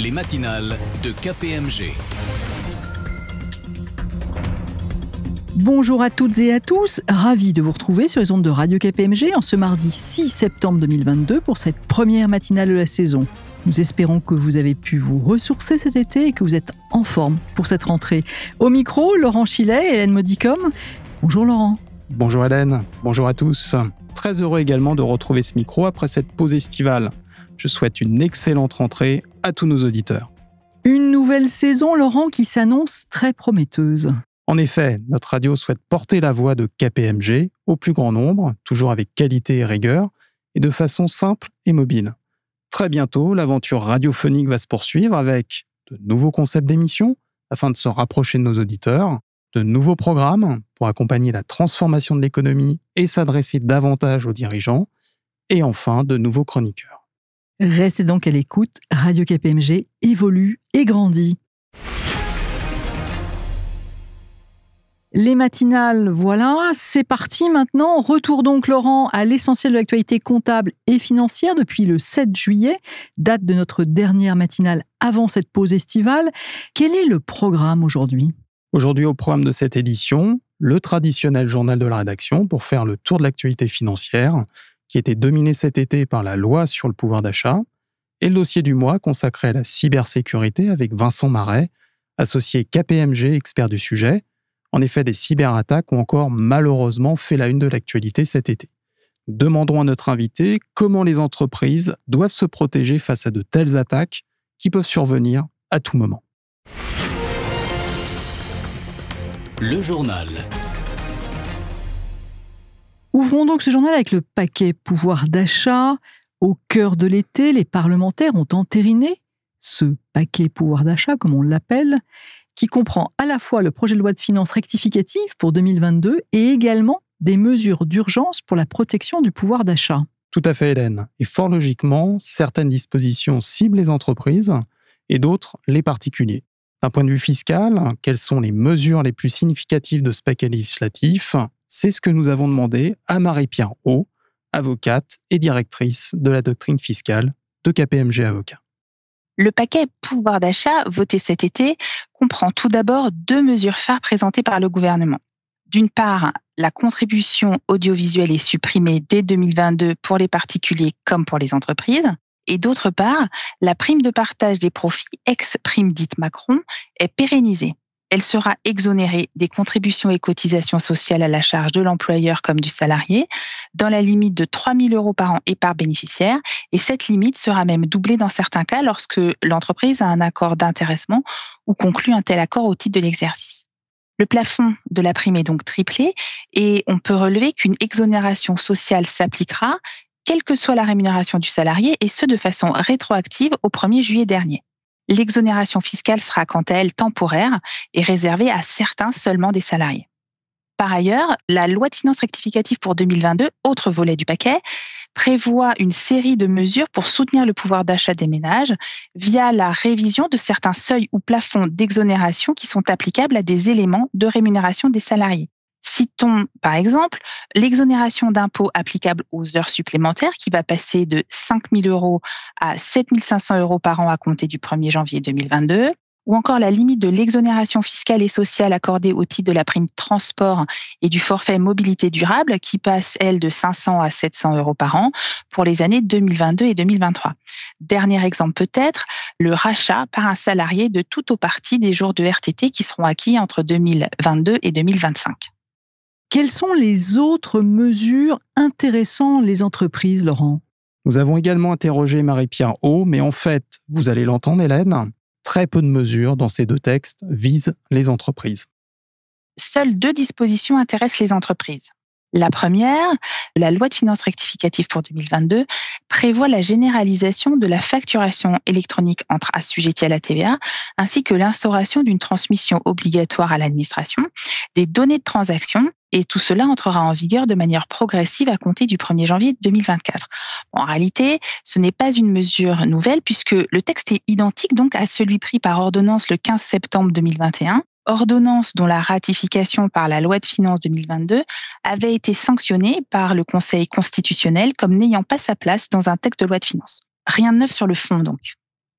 Les matinales de KPMG. Bonjour à toutes et à tous, ravi de vous retrouver sur les ondes de Radio KPMG en ce mardi 6 septembre 2022 pour cette première matinale de la saison. Nous espérons que vous avez pu vous ressourcer cet été et que vous êtes en forme pour cette rentrée. Au micro, Laurent Chilet et Hélène Modicom. Bonjour Laurent. Bonjour Hélène, bonjour à tous. Très heureux également de retrouver ce micro après cette pause estivale. Je souhaite une excellente rentrée à tous nos auditeurs. Une nouvelle saison, Laurent, qui s'annonce très prometteuse. En effet, notre radio souhaite porter la voix de KPMG au plus grand nombre, toujours avec qualité et rigueur, et de façon simple et mobile. Très bientôt, l'aventure radiophonique va se poursuivre avec de nouveaux concepts d'émissions afin de se rapprocher de nos auditeurs, de nouveaux programmes pour accompagner la transformation de l'économie et s'adresser davantage aux dirigeants, et enfin de nouveaux chroniqueurs. Restez donc à l'écoute, Radio KPMG évolue et grandit. Les matinales, voilà, c'est parti maintenant. Retour donc, Laurent, à l'essentiel de l'actualité comptable et financière depuis le 7 juillet, date de notre dernière matinale avant cette pause estivale. Quel est le programme aujourd'hui ? Aujourd'hui, au programme de cette édition, le traditionnel journal de la rédaction pour faire le tour de l'actualité financière, qui était dominé cet été par la loi sur le pouvoir d'achat, et le dossier du mois consacré à la cybersécurité avec Vincent Marais, associé KPMG, expert du sujet. En effet, des cyberattaques ont encore malheureusement fait la une de l'actualité cet été. Nous demanderons à notre invité comment les entreprises doivent se protéger face à de telles attaques qui peuvent survenir à tout moment. Le journal. Ouvrons donc ce journal avec le paquet pouvoir d'achat. Au cœur de l'été, les parlementaires ont entériné ce paquet pouvoir d'achat, comme on l'appelle, qui comprend à la fois le projet de loi de finances rectificative pour 2022 et également des mesures d'urgence pour la protection du pouvoir d'achat. Tout à fait, Hélène. Et fort logiquement, certaines dispositions ciblent les entreprises et d'autres les particuliers. D'un point de vue fiscal, quelles sont les mesures les plus significatives de ce paquet législatif ? C'est ce que nous avons demandé à Marie-Pierre Haut, avocate et directrice de la doctrine fiscale de KPMG Avocats. Le paquet pouvoir d'achat voté cet été comprend tout d'abord deux mesures phares présentées par le gouvernement. D'une part, la contribution audiovisuelle est supprimée dès 2022 pour les particuliers comme pour les entreprises. Et d'autre part, la prime de partage des profits, ex-prime dite Macron, est pérennisée. Elle sera exonérée des contributions et cotisations sociales à la charge de l'employeur comme du salarié, dans la limite de 3 000 € par an et par bénéficiaire. Et cette limite sera même doublée dans certains cas lorsque l'entreprise a un accord d'intéressement ou conclut un tel accord au titre de l'exercice. Le plafond de la prime est donc triplé et on peut relever qu'une exonération sociale s'appliquera, quelle que soit la rémunération du salarié, et ce de façon rétroactive au 1er juillet dernier. L'exonération fiscale sera quant à elle temporaire et réservée à certains seulement des salariés. Par ailleurs, la loi de finances rectificative pour 2022, autre volet du paquet, prévoit une série de mesures pour soutenir le pouvoir d'achat des ménages via la révision de certains seuils ou plafonds d'exonération qui sont applicables à des éléments de rémunération des salariés. Citons par exemple l'exonération d'impôt applicable aux heures supplémentaires qui va passer de 5 000 € à 7 500 € par an à compter du 1er janvier 2022, ou encore la limite de l'exonération fiscale et sociale accordée au titre de la prime transport et du forfait mobilité durable qui passe, elle, de 500 à 700 € par an pour les années 2022 et 2023. Dernier exemple peut-être, le rachat par un salarié de tout ou partie des jours de RTT qui seront acquis entre 2022 et 2025. Quelles sont les autres mesures intéressant les entreprises, Laurent ? Nous avons également interrogé Marie-Pierre Haut, mais en fait, vous allez l'entendre Hélène, très peu de mesures dans ces deux textes visent les entreprises. Seules deux dispositions intéressent les entreprises. La première, la loi de finances rectificative pour 2022, prévoit la généralisation de la facturation électronique entre assujettis à la TVA, ainsi que l'instauration d'une transmission obligatoire à l'administration des données de transaction, et tout cela entrera en vigueur de manière progressive à compter du 1er janvier 2024. En réalité, ce n'est pas une mesure nouvelle puisque le texte est identique donc à celui pris par ordonnance le 15 septembre 2021, ordonnance dont la ratification par la loi de finances 2022 avait été sanctionnée par le Conseil constitutionnel comme n'ayant pas sa place dans un texte de loi de finances. Rien de neuf sur le fond donc.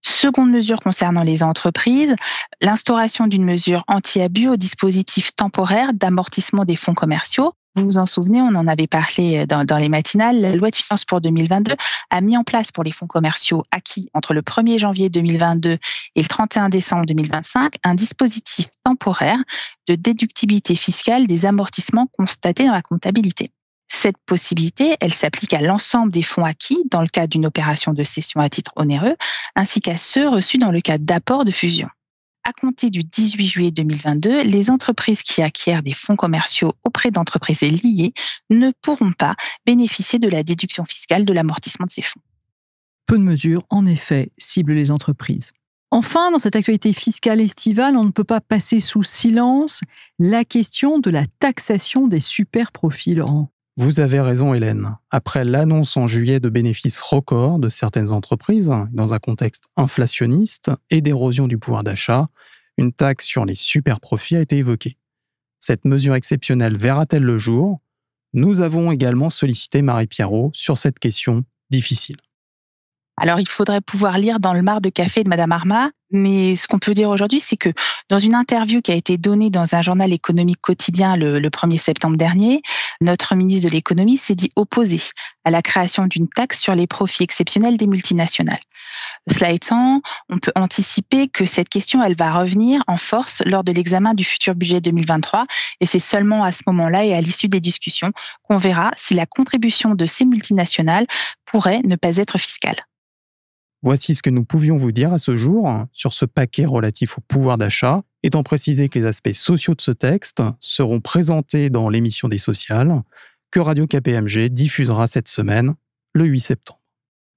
Seconde mesure concernant les entreprises, l'instauration d'une mesure anti-abus au dispositif temporaire d'amortissement des fonds commerciaux. Vous vous en souvenez, on en avait parlé dans les matinales. La loi de finances pour 2022 a mis en place pour les fonds commerciaux acquis entre le 1er janvier 2022 et le 31 décembre 2025 un dispositif temporaire de déductibilité fiscale des amortissements constatés dans la comptabilité. Cette possibilité, elle s'applique à l'ensemble des fonds acquis dans le cadre d'une opération de cession à titre onéreux, ainsi qu'à ceux reçus dans le cadre d'apports de fusion. À compter du 18 juillet 2022, les entreprises qui acquièrent des fonds commerciaux auprès d'entreprises liées ne pourront pas bénéficier de la déduction fiscale de l'amortissement de ces fonds. Peu de mesures, en effet, ciblent les entreprises. Enfin, dans cette actualité fiscale estivale, on ne peut pas passer sous silence la question de la taxation des super profits, Laurent. Vous avez raison, Hélène. Après l'annonce en juillet de bénéfices records de certaines entreprises, dans un contexte inflationniste et d'érosion du pouvoir d'achat, une taxe sur les super-profits a été évoquée. Cette mesure exceptionnelle verra-t-elle le jour ? Nous avons également sollicité Marie Pierrot sur cette question difficile. Alors, il faudrait pouvoir lire dans le marc de café de Madame Arma, mais ce qu'on peut dire aujourd'hui, c'est que dans une interview qui a été donnée dans un journal économique quotidien le 1er septembre dernier, notre ministre de l'économie s'est dit opposé à la création d'une taxe sur les profits exceptionnels des multinationales. Cela étant, on peut anticiper que cette question, elle va revenir en force lors de l'examen du futur budget 2023, et c'est seulement à ce moment-là et à l'issue des discussions qu'on verra si la contribution de ces multinationales pourrait ne pas être fiscale. Voici ce que nous pouvions vous dire à ce jour sur ce paquet relatif au pouvoir d'achat, étant précisé que les aspects sociaux de ce texte seront présentés dans l'émission des sociales que Radio KPMG diffusera cette semaine, le 8 septembre.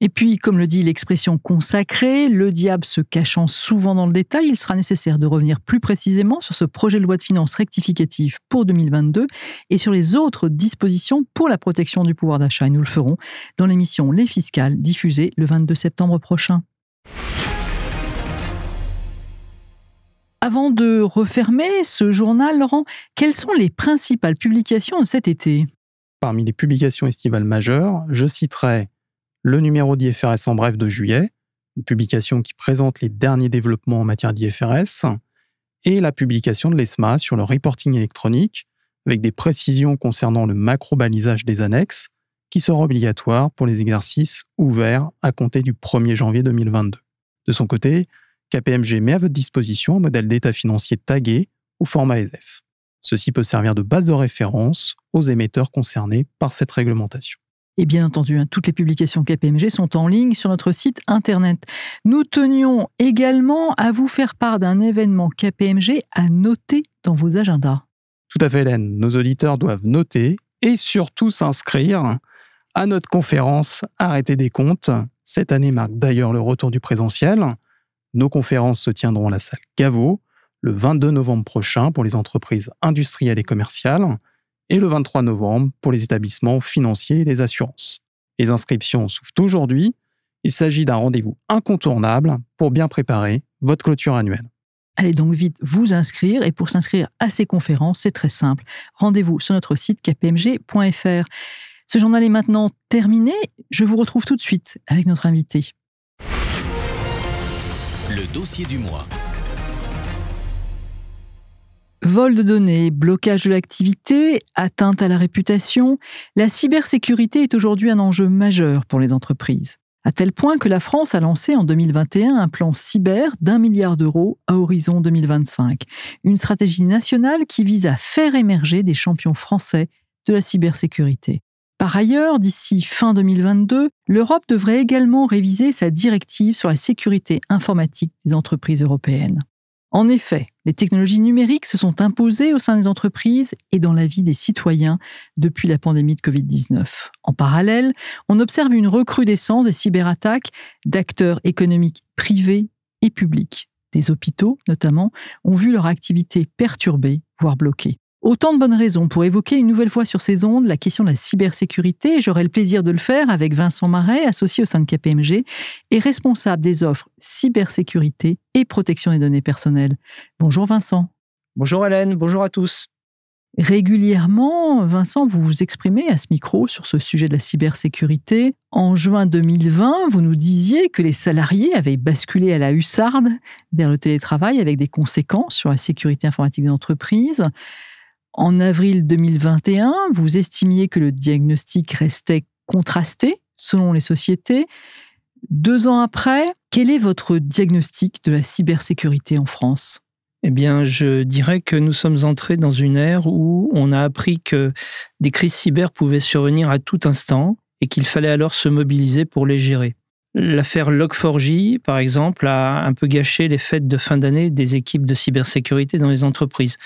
Et puis, comme le dit l'expression consacrée, le diable se cachant souvent dans le détail, il sera nécessaire de revenir plus précisément sur ce projet de loi de finances rectificative pour 2022 et sur les autres dispositions pour la protection du pouvoir d'achat. Et nous le ferons dans l'émission Les Fiscales, diffusée le 22 septembre prochain. Avant de refermer ce journal, Laurent, quelles sont les principales publications de cet été ? Parmi les publications estivales majeures, je citerai le numéro d'IFRS en bref de juillet, une publication qui présente les derniers développements en matière d'IFRS, et la publication de l'ESMA sur le reporting électronique, avec des précisions concernant le macro-balisage des annexes, qui sera obligatoire pour les exercices ouverts à compter du 1er janvier 2022. De son côté, KPMG met à votre disposition un modèle d'état financier tagué au format ESEF. Ceci peut servir de base de référence aux émetteurs concernés par cette réglementation. Et bien entendu, toutes les publications KPMG sont en ligne sur notre site internet. Nous tenions également à vous faire part d'un événement KPMG à noter dans vos agendas. Tout à fait, Hélène. Nos auditeurs doivent noter et surtout s'inscrire à notre conférence Arrêter des comptes. Cette année marque d'ailleurs le retour du présentiel. Nos conférences se tiendront à la salle Gaveau le 22 novembre prochain pour les entreprises industrielles et commerciales et le 23 novembre pour les établissements financiers et les assurances. Les inscriptions s'ouvrent aujourd'hui. Il s'agit d'un rendez-vous incontournable pour bien préparer votre clôture annuelle. Allez donc vite vous inscrire, et pour s'inscrire à ces conférences, c'est très simple. Rendez-vous sur notre site kpmg.fr. Ce journal est maintenant terminé. Je vous retrouve tout de suite avec notre invité. Le dossier du mois. Vol de données, blocage de l'activité, atteinte à la réputation, la cybersécurité est aujourd'hui un enjeu majeur pour les entreprises. À tel point que la France a lancé en 2021 un plan cyber d'1 milliard d'euros à horizon 2025. Une stratégie nationale qui vise à faire émerger des champions français de la cybersécurité. Par ailleurs, d'ici fin 2022, l'Europe devrait également réviser sa directive sur la sécurité informatique des entreprises européennes. En effet, les technologies numériques se sont imposées au sein des entreprises et dans la vie des citoyens depuis la pandémie de Covid-19. En parallèle, on observe une recrudescence des cyberattaques d'acteurs économiques privés et publics. Des hôpitaux, notamment, ont vu leur activité perturbée, voire bloquée. Autant de bonnes raisons pour évoquer une nouvelle fois sur ces ondes la question de la cybersécurité. J'aurai le plaisir de le faire avec Vincent Marais, associé au sein de KPMG et responsable des offres cybersécurité et protection des données personnelles. Bonjour Vincent. Bonjour Hélène, bonjour à tous. Régulièrement, Vincent, vous vous exprimez à ce micro sur ce sujet de la cybersécurité. En juin 2020, vous nous disiez que les salariés avaient basculé à la hussarde vers le télétravail avec des conséquences sur la sécurité informatique des entreprises. En avril 2021, vous estimiez que le diagnostic restait contrasté selon les sociétés. 2 ans après, quel est votre diagnostic de la cybersécurité en France ? Eh bien, je dirais que nous sommes entrés dans une ère où on a appris que des crises cyber pouvaient survenir à tout instant et qu'il fallait alors se mobiliser pour les gérer. L'affaire Log4j, par exemple, a un peu gâché les fêtes de fin d'année des équipes de cybersécurité dans les entreprises.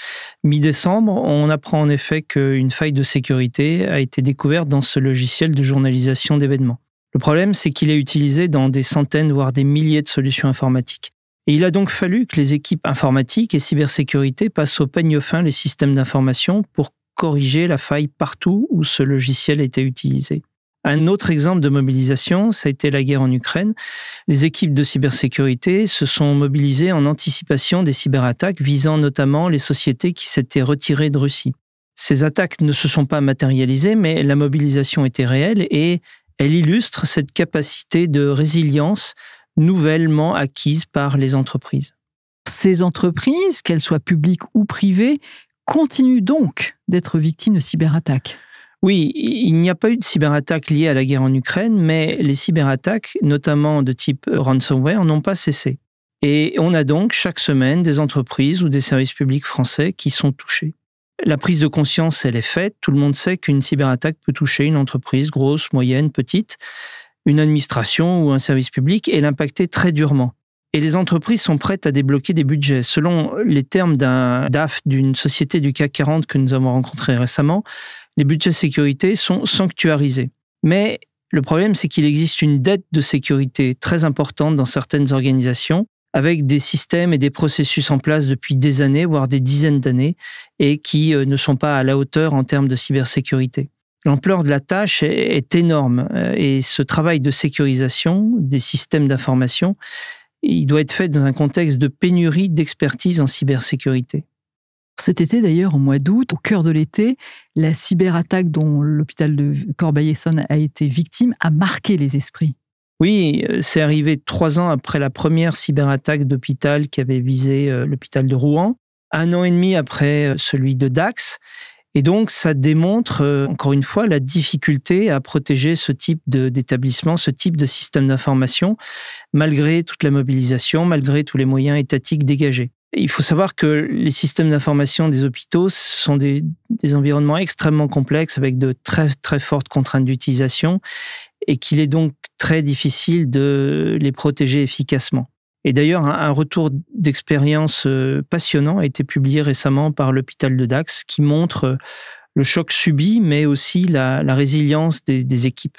Mi-décembre, on apprend en effet qu'une faille de sécurité a été découverte dans ce logiciel de journalisation d'événements. Le problème, c'est qu'il est utilisé dans des centaines, voire des milliers de solutions informatiques. Et il a donc fallu que les équipes informatiques et cybersécurité passent au peigne fin les systèmes d'information pour corriger la faille partout où ce logiciel était utilisé. Un autre exemple de mobilisation, ça a été la guerre en Ukraine. Les équipes de cybersécurité se sont mobilisées en anticipation des cyberattaques visant notamment les sociétés qui s'étaient retirées de Russie. Ces attaques ne se sont pas matérialisées, mais la mobilisation était réelle et elle illustre cette capacité de résilience nouvellement acquises par les entreprises. Ces entreprises, qu'elles soient publiques ou privées, continuent donc d'être victimes de cyberattaques. Oui, il n'y a pas eu de cyberattaques liées à la guerre en Ukraine, mais les cyberattaques, notamment de type ransomware, n'ont pas cessé. Et on a donc chaque semaine des entreprises ou des services publics français qui sont touchés. La prise de conscience, elle est faite. Tout le monde sait qu'une cyberattaque peut toucher une entreprise grosse, moyenne, petite, une administration ou un service public et l'impacter très durement. Et les entreprises sont prêtes à débloquer des budgets. Selon les termes d'un DAF d'une société du CAC 40 que nous avons rencontré récemment, les budgets sécurité sont sanctuarisés. Mais le problème, c'est qu'il existe une dette de sécurité très importante dans certaines organisations, avec des systèmes et des processus en place depuis des années, voire des dizaines d'années, et qui ne sont pas à la hauteur en termes de cybersécurité. L'ampleur de la tâche est énorme et ce travail de sécurisation des systèmes d'information, il doit être fait dans un contexte de pénurie d'expertise en cybersécurité. Cet été d'ailleurs, au mois d'août, au cœur de l'été, la cyberattaque dont l'hôpital de Corbeil-Essonnes a été victime a marqué les esprits. Oui, c'est arrivé 3 ans après la première cyberattaque d'hôpital qui avait visé l'hôpital de Rouen, 1 an et demi après celui de Dax. Et donc, ça démontre, encore une fois, la difficulté à protéger ce type d'établissement, ce type de système d'information, malgré toute la mobilisation, malgré tous les moyens étatiques dégagés. Et il faut savoir que les systèmes d'information des hôpitaux, ce sont des environnements extrêmement complexes avec de très, très fortes contraintes d'utilisation et qu'il est donc très difficile de les protéger efficacement. Et d'ailleurs, un retour d'expérience passionnant a été publié récemment par l'hôpital de Dax qui montre le choc subi, mais aussi la résilience des équipes.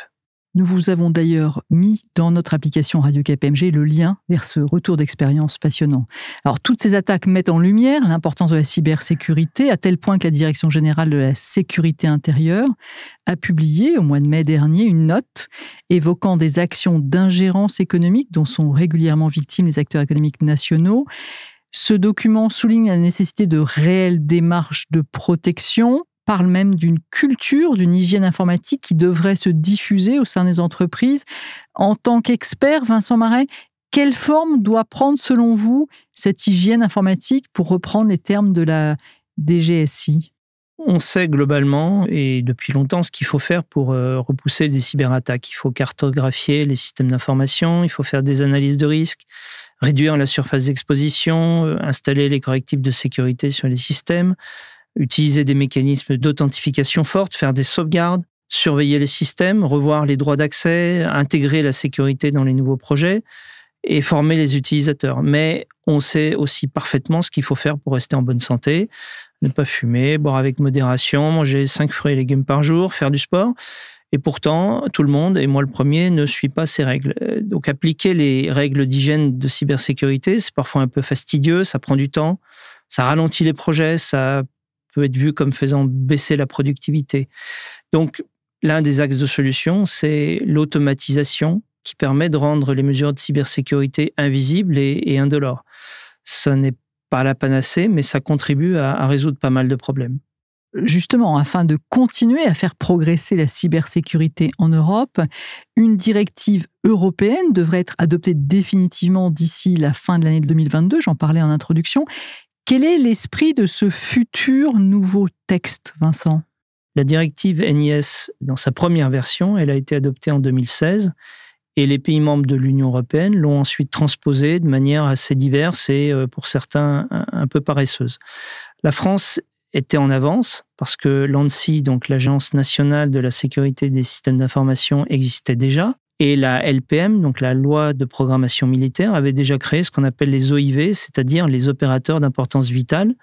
Nous vous avons d'ailleurs mis dans notre application Radio KPMG le lien vers ce retour d'expérience passionnant. Alors, toutes ces attaques mettent en lumière l'importance de la cybersécurité, à tel point que la Direction générale de la sécurité intérieure a publié au mois de mai dernier une note évoquant des actions d'ingérence économique dont sont régulièrement victimes les acteurs économiques nationaux. Ce document souligne la nécessité de réelles démarches de protection, parle même d'une culture, d'une hygiène informatique qui devrait se diffuser au sein des entreprises. En tant qu'expert, Vincent Marais, quelle forme doit prendre selon vous cette hygiène informatique, pour reprendre les termes de la DGSI ? On sait globalement et depuis longtemps ce qu'il faut faire pour repousser des cyberattaques. Il faut cartographier les systèmes d'information, il faut faire des analyses de risques, réduire la surface d'exposition, installer les correctifs de sécurité sur les systèmes, utiliser des mécanismes d'authentification forte, faire des sauvegardes, surveiller les systèmes, revoir les droits d'accès, intégrer la sécurité dans les nouveaux projets et former les utilisateurs. Mais on sait aussi parfaitement ce qu'il faut faire pour rester en bonne santé, ne pas fumer, boire avec modération, manger 5 fruits et légumes par jour, faire du sport. Et pourtant, tout le monde, et moi le premier, ne suit pas ces règles. Donc appliquer les règles d'hygiène de cybersécurité, c'est parfois un peu fastidieux, ça prend du temps, ça ralentit les projets, ça peut être vu comme faisant baisser la productivité. Donc, l'un des axes de solution, c'est l'automatisation qui permet de rendre les mesures de cybersécurité invisibles et indolores. Ça n'est pas la panacée, mais ça contribue à résoudre pas mal de problèmes. justement, afin de continuer à faire progresser la cybersécurité en Europe, une directive européenne devrait être adoptée définitivement d'ici la fin de l'année 2022, j'en parlais en introduction. Quel est l'esprit de ce futur nouveau texte, Vincent ? La directive NIS, dans sa première version, elle a été adoptée en 2016 et les pays membres de l'Union européenne l'ont ensuite transposée de manière assez diverse et pour certains un peu paresseuse. La France était en avance parce que l'ANSSI, donc l'Agence nationale de la sécurité des systèmes d'information, existait déjà. Et la LPM, donc la loi de programmation militaire, avait déjà créé ce qu'on appelle les OIV, c'est-à-dire les opérateurs d'importance vitale.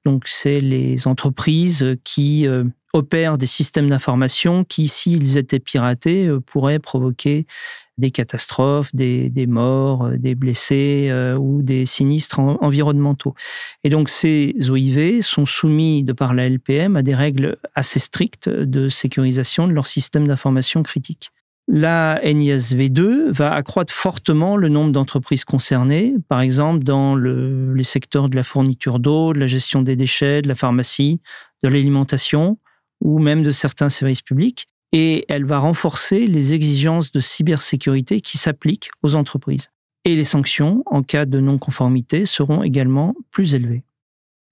Donc c'est les entreprises qui opèrent des systèmes d'information qui, s'ils étaient piratés, pourraient provoquer des catastrophes, des morts, des blessés ou des sinistres environnementaux. Et donc ces OIV sont soumis, de par la LPM, à des règles assez strictes de sécurisation de leurs systèmes d'information critiques. La NISV2 va accroître fortement le nombre d'entreprises concernées, par exemple dans les secteurs de la fourniture d'eau, de la gestion des déchets, de la pharmacie, de l'alimentation ou même de certains services publics. Et elle va renforcer les exigences de cybersécurité qui s'appliquent aux entreprises. Et les sanctions, en cas de non-conformité, seront également plus élevées.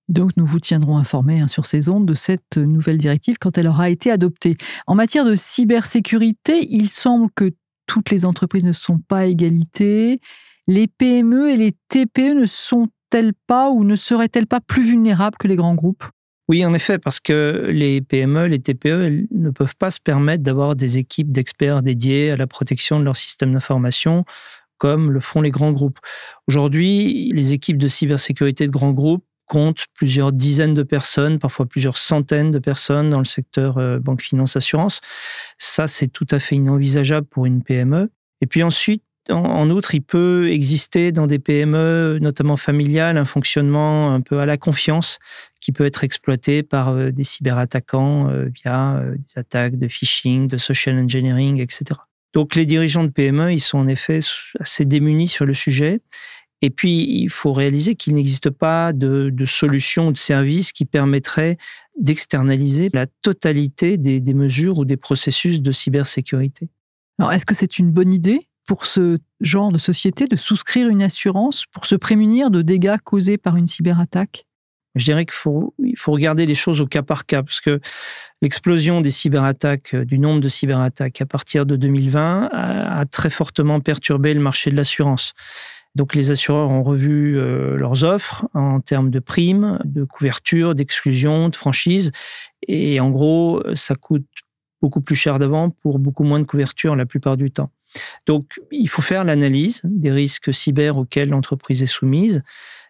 Donc, nous vous tiendrons informés sur ces ondes de cette nouvelle directive quand elle aura été adoptée. En matière de cybersécurité, il semble que toutes les entreprises ne sont pas à égalité. Les PME et les TPE ne sont-elles pas ou ne seraient-elles pas plus vulnérables que les grands groupes ? Oui, en effet, parce que les PME, les TPE, elles ne peuvent pas se permettre d'avoir des équipes d'experts dédiées à la protection de leur système d'information, comme le font les grands groupes. Aujourd'hui, les équipes de cybersécurité de grands groupes comptent plusieurs dizaines de personnes, parfois plusieurs centaines de personnes dans le secteur banque, finance, assurance. Ça, c'est tout à fait inenvisageable pour une PME. Et puis ensuite, en outre, il peut exister dans des PME, notamment familiales, un fonctionnement un peu à la confiance qui peut être exploité par des cyberattaquants via des attaques de phishing, de social engineering, etc. Donc les dirigeants de PME, ils sont en effet assez démunis sur le sujet. Et puis, il faut réaliser qu'il n'existe pas de solution ou de service qui permettrait d'externaliser la totalité des mesures ou des processus de cybersécurité. Alors, est-ce que c'est une bonne idée pour ce genre de société de souscrire une assurance pour se prémunir de dégâts causés par une cyberattaque ? Je dirais qu'il faut regarder les choses au cas par cas, parce que l'explosion des cyberattaques, du nombre de cyberattaques à partir de 2020 a très fortement perturbé le marché de l'assurance. Donc les assureurs ont revu leurs offres en termes de primes, de couverture, d'exclusion, de franchise. Et en gros, ça coûte beaucoup plus cher d'avant pour beaucoup moins de couverture la plupart du temps. Donc il faut faire l'analyse des risques cyber auxquels l'entreprise est soumise,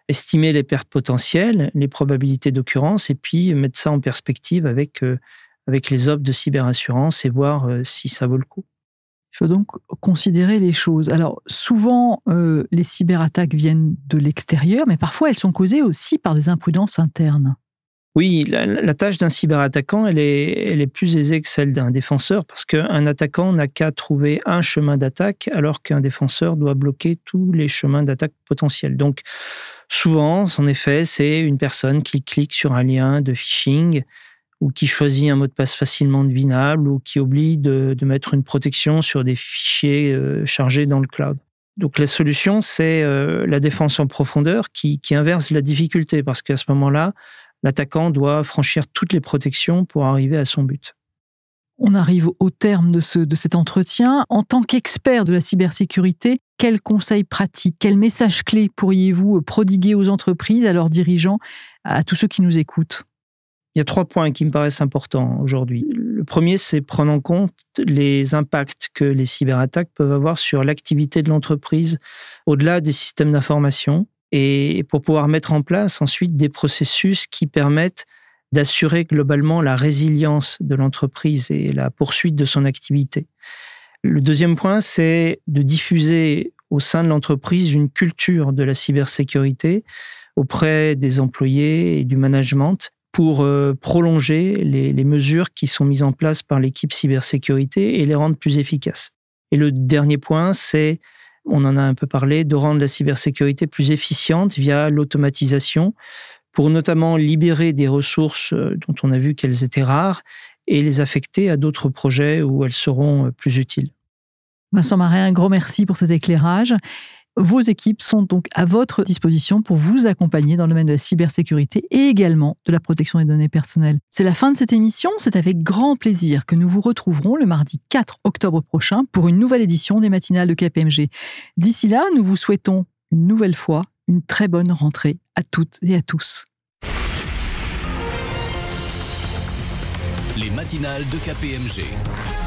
estimer les pertes potentielles, les probabilités d'occurrence et puis mettre ça en perspective avec les offres de cyberassurance et voir si ça vaut le coup. Il faut donc considérer les choses. Alors, souvent, les cyberattaques viennent de l'extérieur, mais parfois, elles sont causées aussi par des imprudences internes. Oui, la tâche d'un cyberattaquant, elle est plus aisée que celle d'un défenseur, parce qu'un attaquant n'a qu'à trouver un chemin d'attaque, alors qu'un défenseur doit bloquer tous les chemins d'attaque potentiels. Donc, souvent, en effet, c'est une personne qui clique sur un lien de phishing, ou qui choisit un mot de passe facilement devinable, ou qui oublie de mettre une protection sur des fichiers chargés dans le cloud. Donc la solution, c'est la défense en profondeur qui inverse la difficulté, parce qu'à ce moment-là, l'attaquant doit franchir toutes les protections pour arriver à son but. On arrive au terme de cet entretien. En tant qu'expert de la cybersécurité, quels conseils pratiques, quels messages clés pourriez-vous prodiguer aux entreprises, à leurs dirigeants, à tous ceux qui nous écoutent ? Il y a 3 points qui me paraissent importants aujourd'hui. Le premier, c'est prendre en compte les impacts que les cyberattaques peuvent avoir sur l'activité de l'entreprise au-delà des systèmes d'information et pour pouvoir mettre en place ensuite des processus qui permettent d'assurer globalement la résilience de l'entreprise et la poursuite de son activité. Le deuxième point, c'est de diffuser au sein de l'entreprise une culture de la cybersécurité auprès des employés et du management pour prolonger les mesures qui sont mises en place par l'équipe cybersécurité et les rendre plus efficaces. Et le dernier point, c'est, on en a un peu parlé, de rendre la cybersécurité plus efficiente via l'automatisation, pour notamment libérer des ressources dont on a vu qu'elles étaient rares et les affecter à d'autres projets où elles seront plus utiles. Vincent Marais, un gros merci pour cet éclairage. Vos équipes sont donc à votre disposition pour vous accompagner dans le domaine de la cybersécurité et également de la protection des données personnelles. C'est la fin de cette émission. C'est avec grand plaisir que nous vous retrouverons le mardi 4 octobre prochain pour une nouvelle édition des matinales de KPMG. D'ici là, nous vous souhaitons une nouvelle fois une très bonne rentrée à toutes et à tous. Les matinales de KPMG.